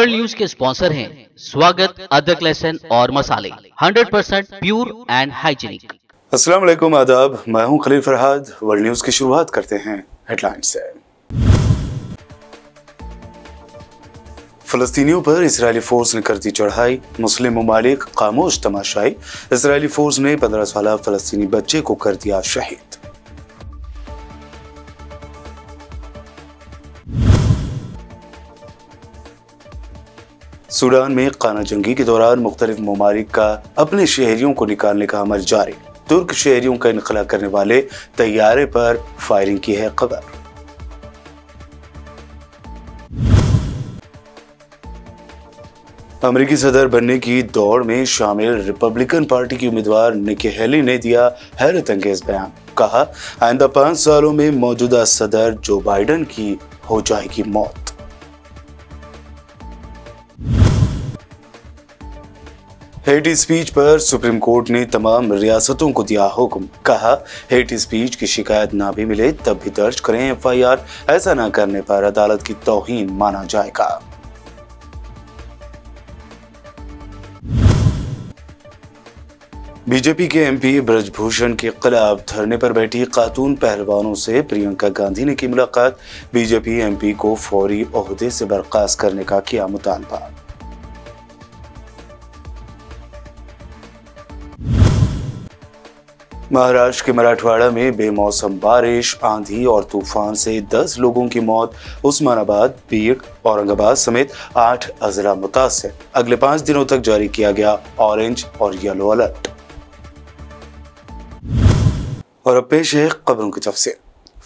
World news के sponsor हैं स्वागत, अदरक, लहसुन और मसाले 100% प्योर एंड हाइजीनिक। अस्सलाम वालेकुम, आदाब। मैं हूं खलील फरहाद। वर्ल्ड न्यूज की शुरुआत करते हैं हेडलाइंस से। फलस्तीनियों पर इजरायली फोर्स ने कर दी चढ़ाई, मुस्लिम ममालिक खामोश तमाशाई। इजरायली फोर्स ने 15 साल फलस्तीनी बच्चे को कर दिया शहीद। सूडान में खाना जंगी के दौरान मुख्तलिफ ममालिक का अपने शहरियों को निकालने का अमल जारी। तुर्क शहरियों का इनखला करने वाले तैयारे पर फायरिंग की है खबर। अमेरिकी सदर बनने की दौड़ में शामिल रिपब्लिकन पार्टी की उम्मीदवार निकी हेली ने दिया हैरत अंगेज बयान। कहा, आइंदा 5 सालों में मौजूदा सदर जो बाइडन की हो जाएगी मौत। हेट स्पीच पर सुप्रीम कोर्ट ने तमाम रियासतों को दिया हुक्म। कहा, हेट स्पीच की शिकायत ना भी मिले तब भी दर्ज करें FIR। ऐसा ना करने पर अदालत की तौहीन माना जाएगा। बीजेपी के MP ब्रजभूषण के खिलाफ धरने पर बैठी खातून पहलवानों से प्रियंका गांधी ने की मुलाकात। बीजेपी MP को फौरी ओहदे से बर्खास्त करने का किया मुतालबा। महाराष्ट्र के मराठवाड़ा में बेमौसम बारिश, आंधी और तूफान से 10 लोगों की मौत। उस्मानाबाद, बीड़, औरंगाबाद समेत 8 अजला मुतासिर। अगले 5 दिनों तक जारी किया गया ऑरेंज और येलो अलर्ट। और अब पेश है खबरों की तफसील।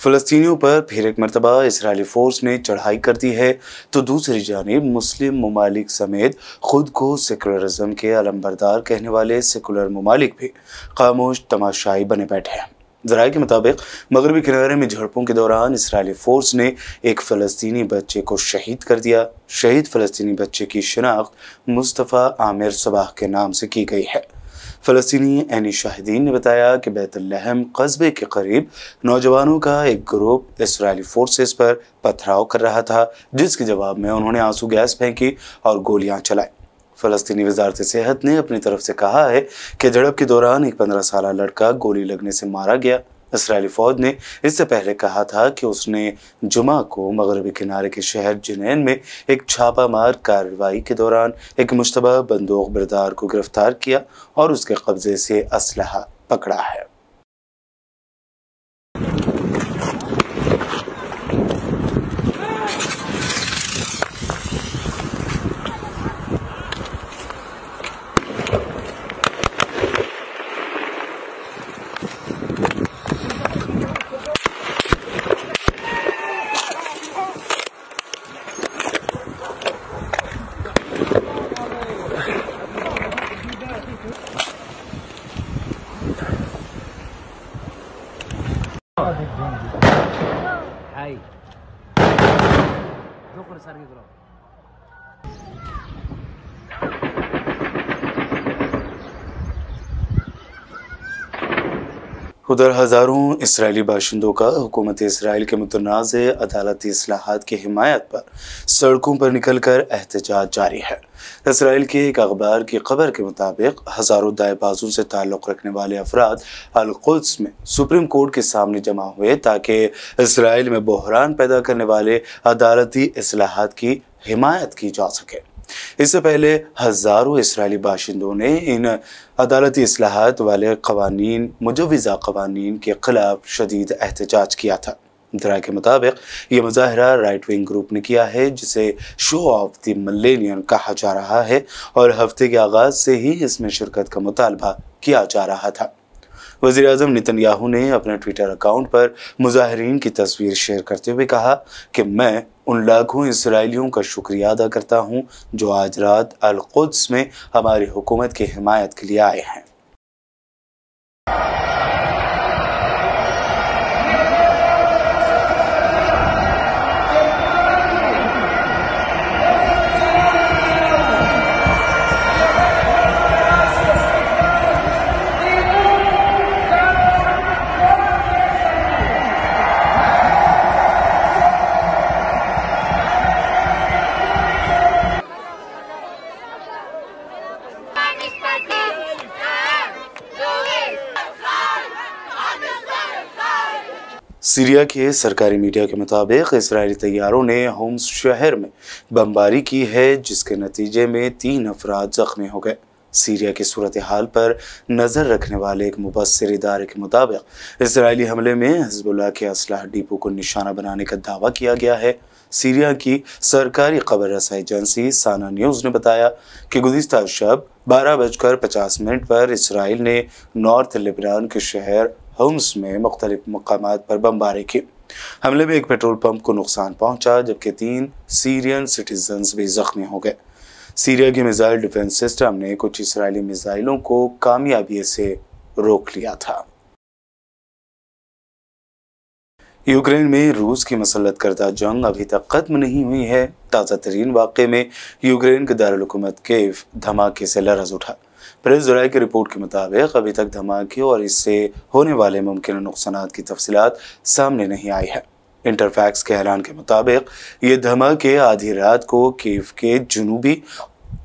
फलस्तीनियों पर फिर एक मरतबा इजरायली फोर्स ने चढ़ाई कर दी है तो दूसरी जानिब मुस्लिम ममालिक समेत खुद को सेकुलरिज्म के अलंबरदार कहने वाले सेकुलर ममालिक भी खामोश तमाशाई बने बैठे हैं। ज़राए के मुताबिक मगरबी किनारे में झड़पों के दौरान इजरायली फोर्स ने एक फ़लस्तीनी बच्चे को शहीद कर दिया। शहीद फ़लस्तीनी बच्चे की शिनाख्त मुस्तफ़ा आमिर सबाह के नाम से की गई है। फ़लस्तीनी ऐनी शाहिदीन ने बताया कि बैतुल-लहम कस्बे के करीब नौजवानों का एक ग्रुप इजरायली फोर्सेस पर पथराव कर रहा था, जिसके जवाब में उन्होंने आंसू गैस फेंकी और गोलियां चलाई। फ़लस्तीनी वज़ारत सेहत ने अपनी तरफ से कहा है कि झड़प के दौरान एक 15 साल लड़का गोली लगने से मारा गया। इजरायली फौज ने इससे पहले कहा था कि उसने जुमा को मगरबी किनारे के शहर जिनैन में एक छापामार कार्रवाई के दौरान एक मुश्तबा बंदूक बरदार को गिरफ्तार किया और उसके कब्जे से असलहा पकड़ा है। उधर हजारों इसराइली बाशिंदों का हुकूमत इसराइल के मुतनाज़े अदालती इस्लाहात की हिमायत पर सड़कों पर निकलकर एहतजाज जारी है। इसराइल के एक अखबार की खबर के मुताबिक हजारों दाएं बाजू से ताल्लुक़ रखने वाले अफराद अल-कुद्स में सुप्रीम कोर्ट के सामने जमा हुए ताकि इसराइल में बहरान पैदा करने वाले अदालती इस्लाहात की हिमायत की जा सके। इससे पहले हजारों इसराइली बाशिंदों ने इन अदालती इस्लाहात वाले कवानीन, मुजव्विज़ा कवानीन के खिलाफ शदीद एहतजाज किया था। ज़राए के मुताबिक ये मुजाहरा राइट विंग ग्रुप ने किया है जिसे शो ऑफ द मिलेनियम कहा जा रहा है और हफ्ते के आगाज से ही इसमें शिरकत का मुतालबा किया जा रहा था। वज़ीर-ए-आज़म नेतन्याहू ने अपने ट्विटर अकाउंट पर मुजाहिरीन की तस्वीर शेयर करते हुए कहा कि मैं उन लाखों इसराइलियों का शुक्रिया अदा करता हूं जो आज रात अल-कुद्स में हमारी हुकूमत की हिमायत के लिए आए हैं। सीरिया के सरकारी मीडिया के मुताबिक इजरायली तैयारों ने होम्स शहर में बमबारी की है, जिसके नतीजे में 3 अफराद जख्मी हो गए। सीरिया की सूरत हाल पर नज़र रखने वाले एक मुबस्सिर इदारे के मुताबिक इजरायली हमले में हिजबुल्लाह के असलाह डिपो को निशाना बनाने का दावा किया गया है। सीरिया की सरकारी खबर रसाई एजेंसी साना न्यूज़ ने बताया कि गुज़िश्ता शब 12:50 पर इसराइल ने नॉर्थ लेबनान के शहर होम्स में मुख्तलिफ मकामात पर बमबारी की। हमले में एक पेट्रोल पंप को नुकसान पहुंचा, जबकि 3 सीरियन सिटीजन्स भी जख्मी हो गए। सीरिया के मिसाइल डिफेंस सिस्टम ने कुछ इजरायली मिसाइलों को कामयाबी से रोक लिया था। यूक्रेन में रूस की मसल्लत करदा जंग अभी तक खत्म नहीं हुई है। ताज़ा तरीन वाक़े में यूक्रेन के दारुल हुकूमत कीव धमाके से लरज़ उठा। प्रेस ज़राए की रिपोर्ट के मुताबिक अभी तक धमाके और इससे होने वाले मुमकिन नुकसानात की तफसीलात सामने नहीं आई है। इंटरफैक्स के ऐलान के मुताबिक ये धमाके आधी रात को कीव के जुनूबी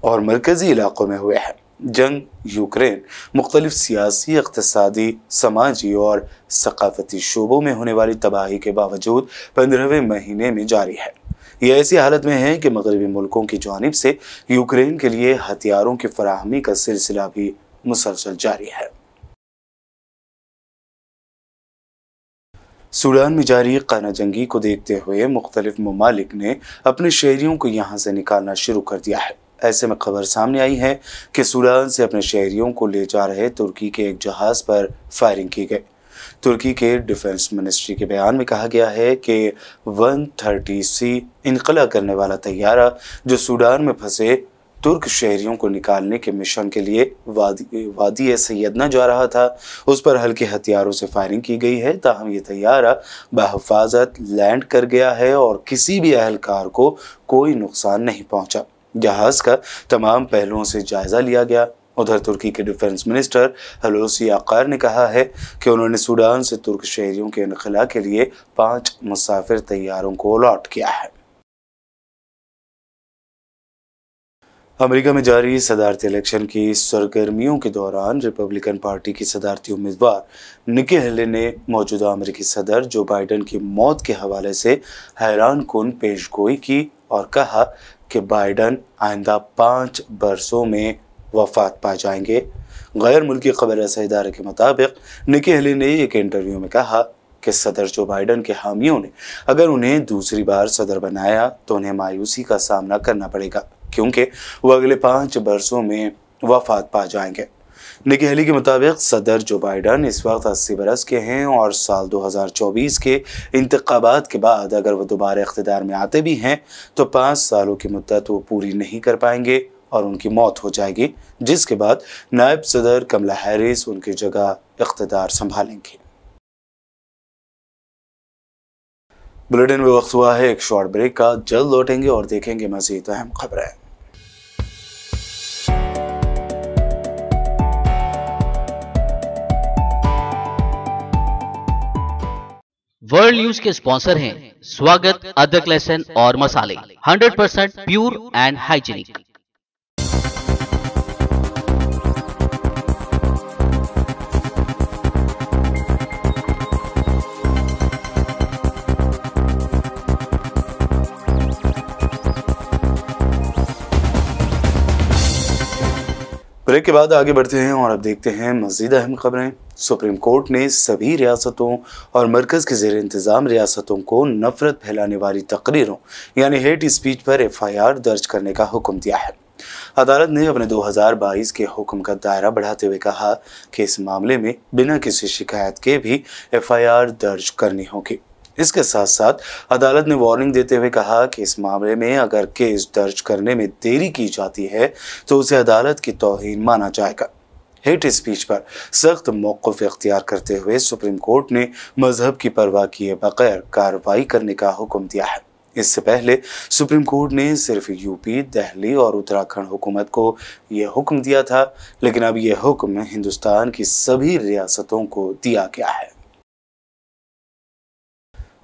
और मरकज़ी इलाकों में हुए हैं। जंग यूक्रेन मुख्तलिफ सियासी, इक़्तिसादी, समाजी और सकाफती शोबों में होने वाली तबाही के बावजूद 15वें महीने में जारी है। यह ऐसी हालत में है कि मगरबी मुल्कों की जानिब से यूक्रेन के लिए हथियारों की फराहमी का सिलसिला भी मुसलसल जारी है। सूडान में जारी क़ाना जंगी को देखते हुए मुख्तलिफ ममालिक ने अपने शहरियों को यहाँ से निकालना शुरू कर दिया है। ऐसे में खबर सामने आई है कि सूडान से अपने शहरियों को ले जा रहे तुर्की के एक जहाज़ पर फायरिंग की गई। तुर्की के डिफेंस मिनिस्ट्री के बयान में कहा गया है कि 130C इनकला करने वाला तैयारा जो सूडान में फंसे तुर्क शहरियों को निकालने के मिशन के लिए वादी सैयदना जा रहा था, उस पर हल्के हथियारों से फायरिंग की गई है। ताहम ये तैयारा बहिफाजत लैंड कर गया है और किसी भी अहलकार को कोई नुकसान नहीं पहुंचा। जहाज़ का तमाम पहलुओं से जायज़ा लिया गया। उधर तुर्की के डिफेंस मिनिस्टर हलूसी आकार ने कहा है कि उन्होंने सूडान से तुर्क शहरियों के इनखला के लिए 5 मुसाफिर तैयारों को अलॉट किया है। अमेरिका में जारी सदारती इलेक्शन की सरगर्मियों के दौरान रिपब्लिकन पार्टी की सदारती उम्मीदवार निकी हेली ने मौजूदा अमेरिकी सदर जो बाइडन की मौत के हवाले से हैरान कुन पेशगोई की और कहा कि बाइडन आइंदा 5 बरसों में वफात पा जाएंगे। गैर मुल्की खबर रसाई इदारे के मुताबिक निकी हेली ने एक इंटरव्यू में कहा कि सदर जो बाइडन के हामियों ने अगर उन्हें दूसरी बार सदर बनाया तो उन्हें मायूसी का सामना करना पड़ेगा, क्योंकि वो अगले 5 बरसों में वफात पा जाएंगे। निकी हेली के मुताबिक सदर जो बाइडन इस वक्त 80 बरस के हैं और साल 2024 के इंतखाबात के बाद अगर वो दोबारा इख्तिदार में आते भी हैं तो 5 सालों की मुद्दत वो पूरी नहीं कर पाएंगे और उनकी मौत हो जाएगी, जिसके बाद नायब सदर कमला हैरिस उनकी जगह इख्तिदार संभालेंगी। बुलेटिन में वक्त हुआ है एक शॉर्ट ब्रेक का। जल्द लौटेंगे और देखेंगे मज़ीद अहम खबरें। वर्ल्ड न्यूज के स्पॉन्सर हैं स्वागत, अदरक, लहसुन और मसाले, 100% प्योर एंड हाइजीनिक। ब्रेक के बाद आगे बढ़ते हैं और अब देखते हैं मज़ीद अहम खबरें। सुप्रीम कोर्ट ने सभी रियासतों और मरकज़ के ज़ेर इंतज़ाम रियासतों को नफरत फैलाने वाली तकरीरों यानी हेट स्पीच पर FIR दर्ज करने का हुक्म दिया है। अदालत ने अपने 2022 के हुक्म का दायरा बढ़ाते हुए कहा कि इस मामले में बिना किसी शिकायत के भी FIR दर्ज करनी होगी। इसके साथ साथ अदालत ने वार्निंग देते हुए कहा कि इस मामले में अगर केस दर्ज करने में देरी की जाती है तो उसे अदालत की तौहीन माना जाएगा। हेट स्पीच पर सख्त मौक़िफ़ इख्तियार करते हुए सुप्रीम कोर्ट ने मजहब की परवाह किए बगैर कार्रवाई करने का हुक्म दिया है। इससे पहले सुप्रीम कोर्ट ने सिर्फ यूपी, दिल्ली और उत्तराखंड हुकूमत को यह हुक्म दिया था, लेकिन अब यह हुक्म हिंदुस्तान की सभी रियासतों को दिया गया है।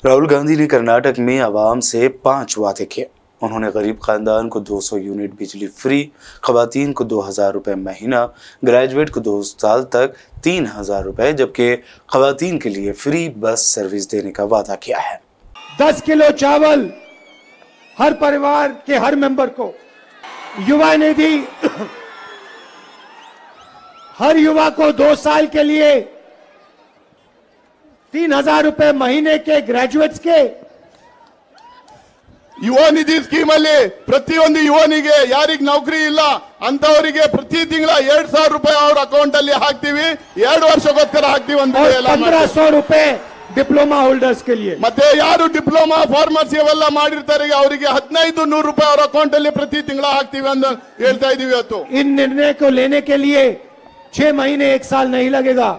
राहुल गांधी ने कर्नाटक में आवाम से 5 वादे किए। उन्होंने गरीब खानदान को 200 यूनिट बिजली फ्री, खवातीन को 2000 रुपये महीना, ग्रेजुएट को 2 साल तक 3000 रुपये, जबकि खवातीन के लिए फ्री बस सर्विस देने का वादा किया है। 10 किलो चावल हर परिवार के हर मेंबर को, युवा निधि हर युवा को 2 साल के लिए 3000 रुपये महीने के, ग्रेजुएट्स के ಯುವ ನಿಧಿ ಸ್ಕೀಮ್ ಅಲ್ಲಿ ಪ್ರತಿಯೊಂದು ಯುವನಿಗೆ ಯಾರಿಗೆ ನೌಕರಿ ಇಲ್ಲ ಅಂತವರಿಗೆ ಪ್ರತಿ ತಿಂಗಳ 2000 ರೂಪಾಯಿ ಅವರ ಅಕೌಂಟ್ ಅಲ್ಲಿ ಹಾಕ್ತೀವಿ, 2 ವರ್ಷಕ್ಕೋಸ್ಕರ ಹಾಕ್ತೀವಿ ಅಂತ 1500 रुपए डिप्लोमा होल्डर्स के लिए। ಮತ್ತೆ ಯಾರು ಡಿಪ್ಲೊಮಾ ಫಾರ್ಮಸಿ ಅವೆಲ್ಲ ಮಾಡಿರ್ತಾರೆ ಅವರಿಗೆ 1500 ರೂಪಾಯಿ ಅವರ ಅಕೌಂಟ್ ಅಲ್ಲಿ ಪ್ರತಿ ತಿಂಗಳ ಹಾಕ್ತೀವಿ ಅಂತ ಹೇಳ್ತಾ ಇದೀವಿ ಇವತ್ತು। इन निर्णय को लेने के लिए 6 महीने 1 साल नहीं लगेगा,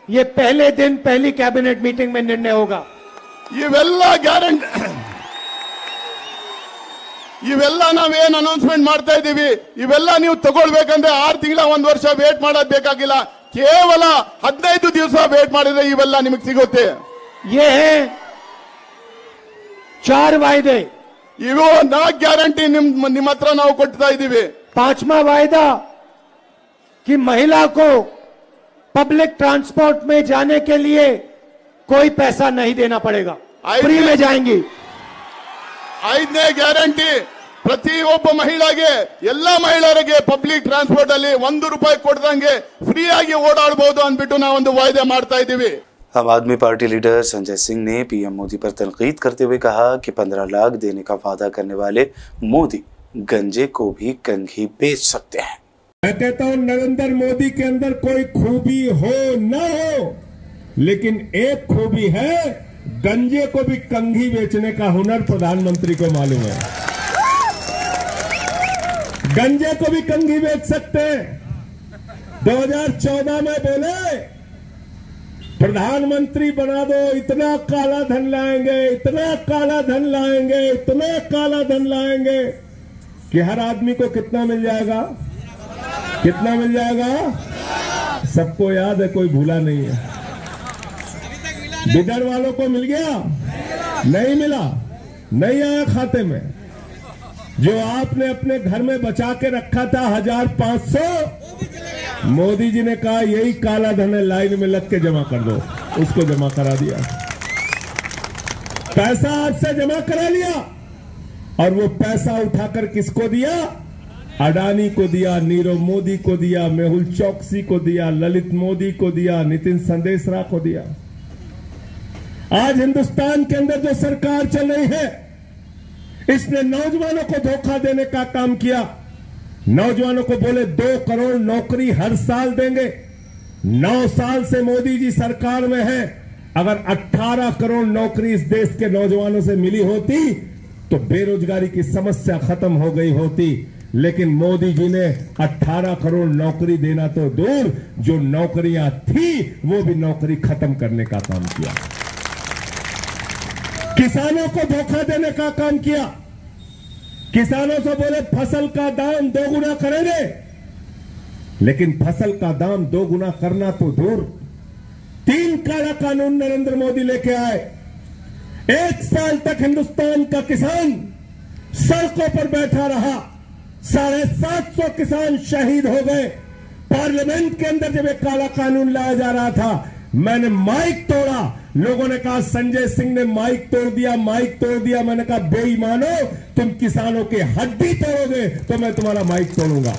ये पहले दिन पहली कैबिनेट मीटिंग में निर्णय होगा। ಇವೆಲ್ಲ ಗ್ಯಾರಂಟಿ, ಇವೆಲ್ಲ ನಾವೇನ್ ಅನೌನ್ಸ್ಮೆಂಟ್ ಮಾಡ್ತಾ ಇದೀವಿ, ಇವೆಲ್ಲ ನೀವು ತಗೊಳ್ಬೇಕಂದ್ರೆ 6 ತಿಂಗಳ 1 ವರ್ಷ ವೇಟ್ ಮಾಡೋದು ಬೇಕಾಗಿಲ್ಲ, ಕೇವಲ 15 ದಿವಸ ವೇಟ್ ಮಾಡಿದ್ರೆ ಇವೆಲ್ಲ ನಿಮಗೆ ಸಿಗುತ್ತೆ। ये है 4 वायदे, ಇವು 4 ಗ್ಯಾರಂಟಿ ನಿಮ್ಮ ಹತ್ರ ನಾವು ಕೊಡ್ತಾ ಇದೀವಿ। 5वां वायदा कि महिला को पब्लिक ट्रांसपोर्ट में जाने के लिए कोई पैसा नहीं देना पड़ेगा, फ्री में जाएंगी। 5ನೇ ಗ್ಯಾರಂಟಿ ಪ್ರತಿಯೊಬ್ಬ ಮಹಿಳೆಗೆ, ಎಲ್ಲ ಮಹಿಳೆಯರಿಗೆ ಪಬ್ಲಿಕ್ ಟ್ರಾನ್ಸ್ಪೋರ್ಟ್ ಅಲ್ಲಿ 1 ರೂಪಾಯಿ ಕೊಡದಂಗೆ ಫ್ರೀ ಆಗಿ ಓಡಾಡಬಹುದು ಅಂದ್ಬಿಟ್ಟು ನಾವೊಂದು ವಾಯ್ದೆ ಮಾಡ್ತಾ ಇದೀವಿ। आम आदमी पार्टी लीडर संजय सिंह ने पीएम मोदी पर तनकीद करते हुए कहा कि 15 लाख देने का वादा करने वाले मोदी गंजे को भी कंघी बेच सकते हैं। मैं कहता हूं नरेंद्र मोदी के अंदर कोई खूबी हो न हो, लेकिन एक खूबी है, गंजे को भी कंघी बेचने का हुनर प्रधानमंत्री को मालूम है। गंजे को भी कंघी बेच सकते हैं। 2014 में बोले प्रधानमंत्री बना दो, इतना काला धन लाएंगे, इतना काला धन लाएंगे, इतना काला धन लाएंगे कि हर आदमी को कितना मिल जाएगा, कितना मिल जाएगा? सबको याद है, कोई भूला नहीं है। बिदर वालों को मिल गया? नहीं मिला, नहीं आया खाते में। जो आपने अपने घर में बचा के रखा था 1500, मोदी जी ने कहा यही काला धन है, लाइन में लग के जमा कर दो, उसको जमा करा दिया। पैसा आज से जमा करा लिया, और वो पैसा उठाकर किसको दिया? अडानी को दिया, नीरव मोदी को दिया, मेहुल चौकसी को दिया, ललित मोदी को दिया, नितिन संदेशरा को दिया। आज हिंदुस्तान के अंदर जो सरकार चल रही है, इसने नौजवानों को धोखा देने का काम किया। नौजवानों को बोले 2 करोड़ नौकरी हर साल देंगे। 9 साल से मोदी जी सरकार में है, अगर 18 करोड़ नौकरी इस देश के नौजवानों से मिली होती तो बेरोजगारी की समस्या खत्म हो गई होती। लेकिन मोदी जी ने 18 करोड़ नौकरी देना तो दूर, जो नौकरियां थी वो भी नौकरी खत्म करने का काम किया। किसानों को धोखा देने का काम किया। किसानों से बोले फसल का दाम 2 गुना करेंगे, लेकिन फसल का दाम 2 गुना करना तो दूर, 3 काला कानून नरेंद्र मोदी लेके आए। 1 साल तक हिंदुस्तान का किसान सड़कों पर बैठा रहा, 750 किसान शहीद हो गए। पार्लियामेंट के अंदर जब एक काला कानून लाया जा रहा था, मैंने माइक तोड़ा। लोगों ने कहा संजय सिंह ने माइक तोड़ दिया, माइक तोड़ दिया। मैंने कहा बेईमानो, तुम किसानों की हड्डी तोड़ोगे तो मैं तुम्हारा माइक तोड़ूंगा।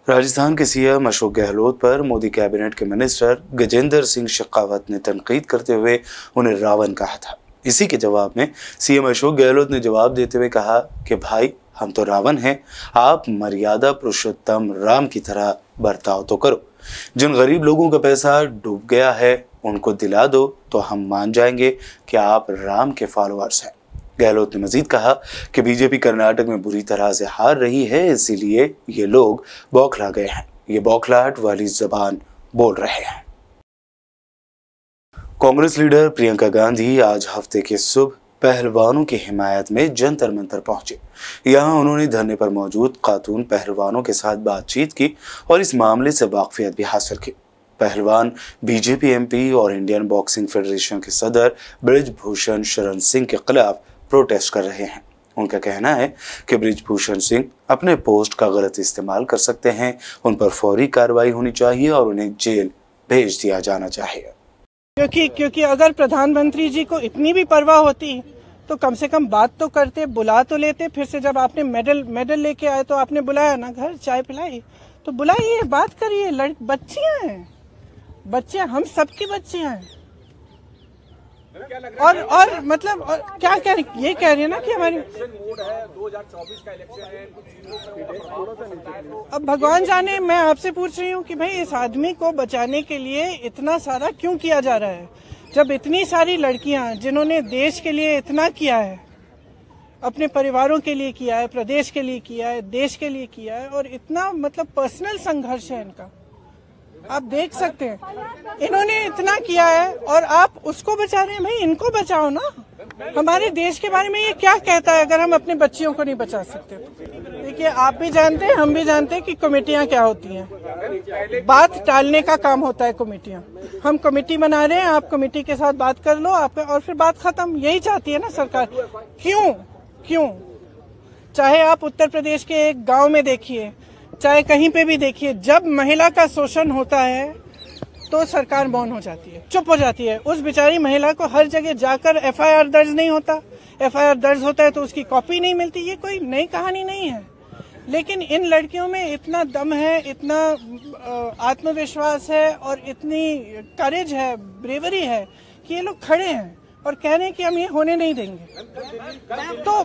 राजस्थान के सीएम अशोक गहलोत पर मोदी कैबिनेट के मिनिस्टर गजेंद्र सिंह शेखावत ने तनकीद करते हुए उन्हें रावण कहा था। इसी के जवाब में सीएम अशोक गहलोत ने जवाब देते हुए कहा कि भाई हम तो रावण हैं, आप मर्यादा पुरुषोत्तम राम की तरह बर्ताव तो करो। जिन गरीब लोगों का पैसा डूब गया है उनको दिला दो तो हम मान जाएंगे कि आप राम के फॉलोअर्स हैं। गहलोत ने मजीद कहा कि बीजेपी कर्नाटक में बुरी तरह से हार रही है, इसीलिए ये लोग बौखला गए हैं, ये बौखलाहट वाली जबान बोल रहे हैं। कांग्रेस लीडर प्रियंका गांधी आज हफ्ते के सुबह पहलवानों की हिमायत में जंतर मंतर पहुंचे। यहां उन्होंने धरने पर मौजूद खातून पहलवानों के साथ बातचीत की और इस मामले से वाकफियत भी हासिल की। पहलवान बीजेपी एमपी और इंडियन बॉक्सिंग फेडरेशन के सदर ब्रिजभूषण शरण सिंह के खिलाफ प्रोटेस्ट कर रहे हैं। उनका कहना है कि बृजभूषण सिंह अपने पोस्ट का गलत इस्तेमाल कर सकते हैं, उन पर फौरी कार्रवाई होनी चाहिए और उन्हें जेल भेज दिया जाना चाहिए। क्योंकि अगर प्रधानमंत्री जी को इतनी भी परवाह होती तो कम से कम बात तो करते, बुला तो लेते। फिर से जब आपने मेडल लेके आए तो आपने बुलाया ना, घर चाय पिलाई, तो बुलाइए, बात करिए। बच्चियां हैं, बच्चे हम सबकी बच्चियां हैं। और मतलब क्या कह रही, ये कह रही है ना कि हमारी 2024 का इलेक्शन है। अब भगवान जाने, मैं आपसे पूछ रही हूँ कि भाई इस आदमी को बचाने के लिए इतना सारा क्यों किया जा रहा है, जब इतनी सारी लड़कियां जिन्होंने देश के लिए इतना किया है, अपने परिवारों के लिए किया है, प्रदेश के लिए किया है, देश के लिए किया है, और इतना मतलब पर्सनल संघर्ष है इनका, आप देख सकते हैं। इन्होंने इतना किया है और आप उसको बचा रहे हैं। भाई इनको बचाओ ना। हमारे देश के बारे में ये क्या कहता है अगर हम अपने बच्चियों को नहीं बचा सकते? देखिए, आप भी जानते हैं, हम भी जानते हैं कि कमेटियां क्या होती हैं। बात टालने का काम होता है कमेटियां। हम कमेटी बना रहे हैं, आप कमेटी के साथ बात कर लो आप, और फिर बात खत्म। यही चाहती है ना सरकार। क्यों? चाहे आप उत्तर प्रदेश के एक गांव में देखिए, चाहे कहीं पे भी देखिए, जब महिला का शोषण होता है तो सरकार मौन हो जाती है, चुप हो जाती है। उस बेचारी महिला को हर जगह जाकर एफआईआर दर्ज नहीं होता, एफआईआर दर्ज होता है तो उसकी कॉपी नहीं मिलती। ये कोई नई कहानी नहीं है, लेकिन इन लड़कियों में इतना दम है, इतना आत्मविश्वास है और इतनी करेज है, ब्रेवरी है कि ये लोग खड़े हैं और कह रहे हैं कि हम ये होने नहीं देंगे। तो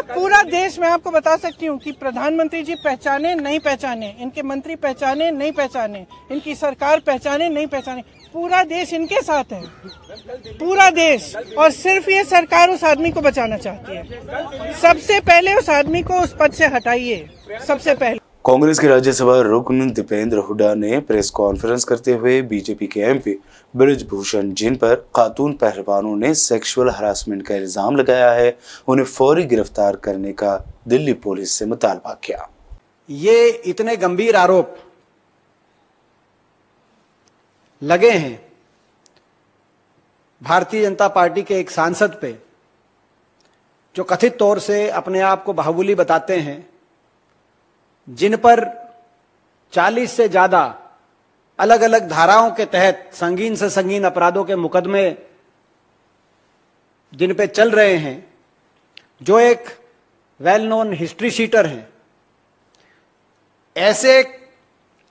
पूरा देश, मैं आपको बता सकती हूँ कि प्रधानमंत्री जी पहचाने नहीं पहचाने, इनके मंत्री पहचाने नहीं पहचाने, इनकी सरकार पहचाने नहीं पहचाने, पूरा देश इनके साथ है, पूरा देश। और सिर्फ ये सरकार उस आदमी को बचाना चाहती है। सबसे पहले उस आदमी को उस पद से हटाइए, सबसे पहले। कांग्रेस के राज्यसभा रुकन दीपेंद्र हुड्डा ने प्रेस कॉन्फ्रेंस करते हुए बीजेपी के एमपी बृजभूषण जिन पर खातून पहलवानों ने सेक्सुअल हरासमेंट का इल्जाम लगाया है, उन्हें फौरी गिरफ्तार करने का दिल्ली पुलिस से मुतालबा किया। ये इतने गंभीर आरोप लगे हैं भारतीय जनता पार्टी के एक सांसद पे, जो कथित तौर से अपने आप को बाहुबली बताते हैं, जिन पर 40 से ज्यादा अलग अलग धाराओं के तहत संगीन से संगीन अपराधों के मुकदमे जिन पे चल रहे हैं, जो एक वेल नोन हिस्ट्री शीटर हैं। ऐसे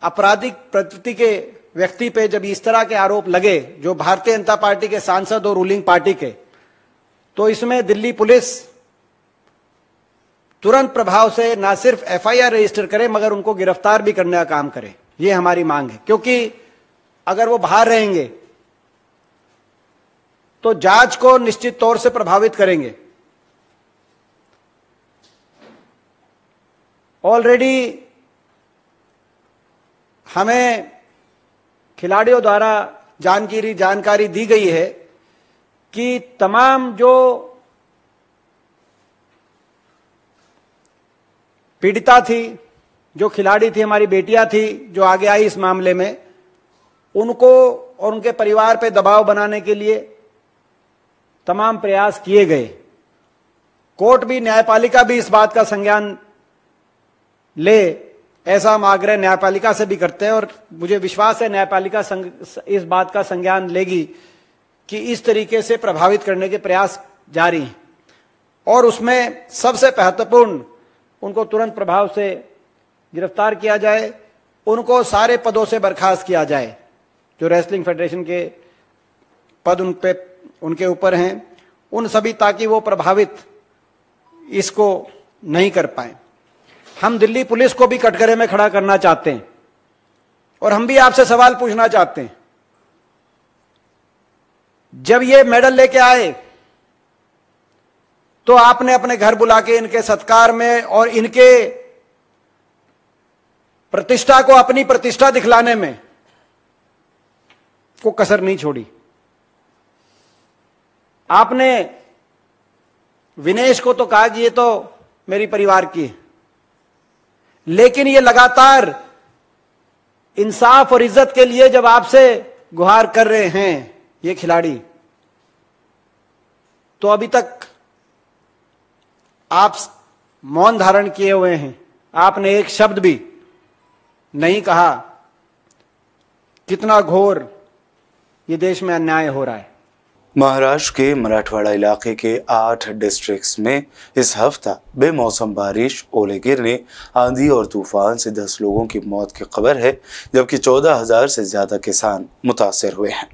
आपराधिक प्रवृत्ति के व्यक्ति पे जब इस तरह के आरोप लगे, जो भारतीय जनता पार्टी के सांसद और रूलिंग पार्टी के, तो इसमें दिल्ली पुलिस तुरंत प्रभाव से ना सिर्फ एफआईआर रजिस्टर करे मगर उनको गिरफ्तार भी करने का काम करे। ये हमारी मांग है, क्योंकि अगर वो बाहर रहेंगे तो जांच को निश्चित तौर से प्रभावित करेंगे। ऑलरेडी हमें खिलाड़ियों द्वारा जानकारी दी गई है कि तमाम जो पीड़िता थी, जो खिलाड़ी थी, हमारी बेटियां थी जो आगे आई इस मामले में, उनको और उनके परिवार पे दबाव बनाने के लिए तमाम प्रयास किए गए। कोर्ट भी, न्यायपालिका भी इस बात का संज्ञान ले, ऐसा हम आग्रह न्यायपालिका से भी करते हैं और मुझे विश्वास है न्यायपालिका इस बात का संज्ञान लेगी कि इस तरीके से प्रभावित करने के प्रयास जारी हैं। और उसमें सबसे महत्वपूर्ण, उनको तुरंत प्रभाव से गिरफ्तार किया जाए, उनको सारे पदों से बर्खास्त किया जाए जो रेसलिंग फेडरेशन के पद उनके ऊपर हैं, उन सभी, ताकि वो प्रभावित इसको नहीं कर पाए। हम दिल्ली पुलिस को भी कटघरे में खड़ा करना चाहते हैं और हम भी आपसे सवाल पूछना चाहते हैं। जब ये मेडल लेके आए तो आपने अपने घर बुला के इनके सत्कार में और इनके प्रतिष्ठा को, अपनी प्रतिष्ठा दिखलाने में को कसर नहीं छोड़ी। आपने विनेश को तो कहा कि ये तो मेरी परिवार की है, लेकिन ये लगातार इंसाफ और इज्जत के लिए जब आपसे गुहार कर रहे हैं ये खिलाड़ी, तो अभी तक आप मौन धारण किए हुए हैं, आपने एक शब्द भी नहीं कहा। कितना घोर ये देश में अन्याय हो रहा है। महाराष्ट्र के मराठवाड़ा इलाके के 8 डिस्ट्रिक्ट्स में इस हफ्ता बेमौसम बारिश, ओले गिरने, आंधी और तूफान से 10 लोगों की मौत की खबर है, जबकि 14,000 से ज्यादा किसान मुतासर हुए हैं।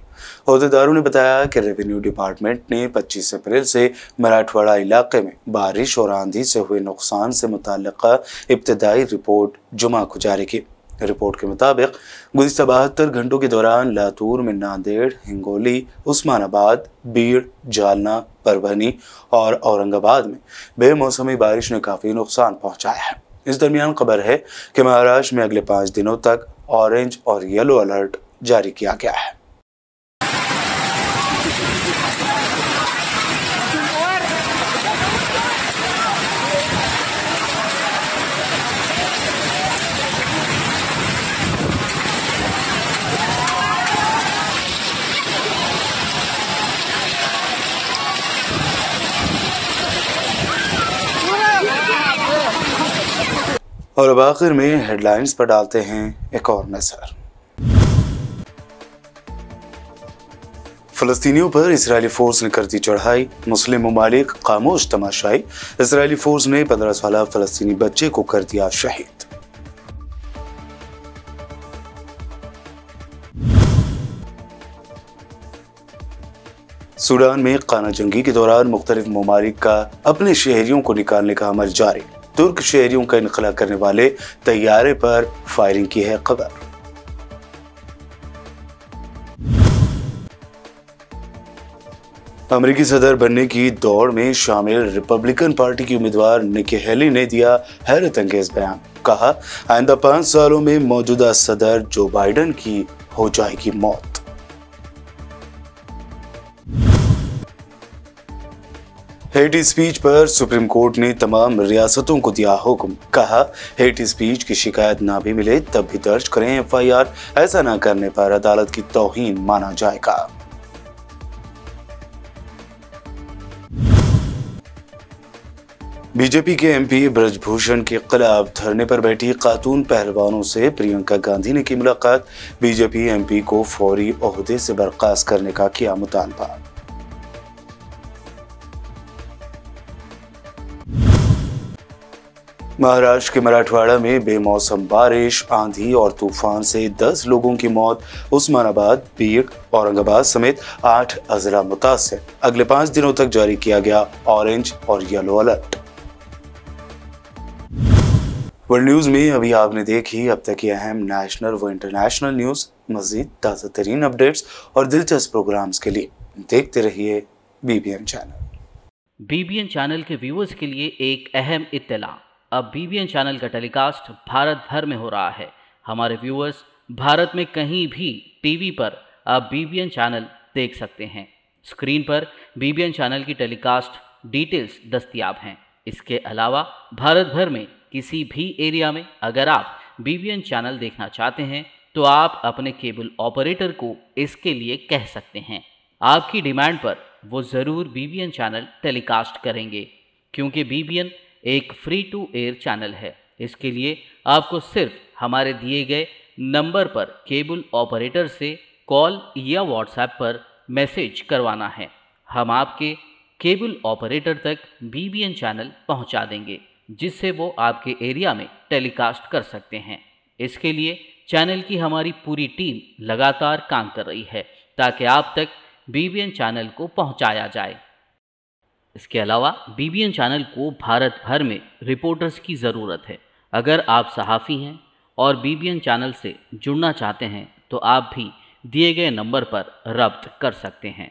अहदेदारों ने बताया कि रेवेन्यू डिपार्टमेंट ने 25 अप्रैल से मराठवाड़ा इलाके में बारिश और आंधी से हुए नुकसान से मुताल्लिका इब्तदाई रिपोर्ट जुमा को जारी की। रिपोर्ट के मुताबिक गुज़िश्ता 72 घंटों के दौरान लातूर में नांदेड़, हिंगोली, उस्मानाबाद, बीड़, जालना, परभनी और औरंगाबाद में बेमौसमी बारिश ने काफ़ी नुकसान पहुंचाया है। इस दरमियान खबर है कि महाराष्ट्र में अगले 5 दिनों तक ऑरेंज और येलो अलर्ट जारी किया गया है। और अब आखिर में हेडलाइंस पर डालते हैं एक और नजर। फलस्तीनियों पर इजरायली फोर्स ने कर दी चढ़ाई, मुस्लिम ममालिक खामोश तमाशाई। इजरायली फोर्स ने 15 साल फलस्तीनी बच्चे को कर दिया शहीद। सूडान में खाना जंगी के दौरान मुख्तलिफ ममालिक का अपने शहरियों को निकालने का अमल जारी। तुर्क शहरियों का इनखला करने वाले तैयारे पर फायरिंग की है खबर। अमेरिकी सदर बनने की दौड़ में शामिल रिपब्लिकन पार्टी की उम्मीदवार निकी हेली ने दिया हैरत अंगेज बयान। कहा, आइंदा 5 सालों में मौजूदा सदर जो बाइडेन की हो जाएगी मौत। हेट स्पीच पर सुप्रीम कोर्ट ने तमाम रियासतों को दिया हुक्म। कहा, हेट स्पीच की शिकायत ना भी मिले तब भी दर्ज करें FIR। ऐसा ना करने पर अदालत की तौहीन माना जाएगा। बीजेपी के MP ब्रजभूषण के खिलाफ धरने पर बैठी खातून पहलवानों से प्रियंका गांधी ने की मुलाकात। बीजेपी MP को फौरी ओहदे से बर्खास्त करने का किया मुतालबा। महाराष्ट्र के मराठवाड़ा में बेमौसम बारिश, आंधी और तूफान से 10 लोगों की मौत। उस्मानाबाद, बीड़, औरंगाबाद समेत 8 अजला मुतासर। अगले 5 दिनों तक जारी किया गया ऑरेंज और येलो अलर्ट। वर्ल्ड न्यूज में अभी आपने देखी अब तक की अहम नेशनल व इंटरनेशनल न्यूज। मजीद ताज़ा तरीन अपडेट्स और दिलचस्प प्रोग्राम्स के लिए देखते रहिए BBN चैनल। BBN चैनल के व्यूअर्स के लिए एक अहम इत्तला। अब BBN चैनल का टेलीकास्ट भारत भर में हो रहा है। हमारे व्यूअर्स भारत में कहीं भी टीवी पर अब BBN चैनल देख सकते हैं। स्क्रीन पर BBN चैनल की टेलीकास्ट डिटेल्स दस्तयाब हैं। इसके अलावा भारत भर में किसी भी एरिया में अगर आप BBN चैनल देखना चाहते हैं तो आप अपने केबल ऑपरेटर को इसके लिए कह सकते हैं। आपकी डिमांड पर वो ज़रूर BBN चैनल टेलीकास्ट करेंगे, क्योंकि BBN एक फ्री टू एयर चैनल है। इसके लिए आपको सिर्फ हमारे दिए गए नंबर पर केबल ऑपरेटर से कॉल या व्हाट्सएप पर मैसेज करवाना है। हम आपके केबल ऑपरेटर तक BBN चैनल पहुंचा देंगे, जिससे वो आपके एरिया में टेलीकास्ट कर सकते हैं। इसके लिए चैनल की हमारी पूरी टीम लगातार काम कर रही है ताकि आप तक BBN चैनल को पहुंचाया जाए। इसके अलावा BBN चैनल को भारत भर में रिपोर्टर्स की ज़रूरत है। अगर आप सहाफ़ी हैं और BBN चैनल से जुड़ना चाहते हैं तो आप भी दिए गए नंबर पर रब्त कर सकते हैं।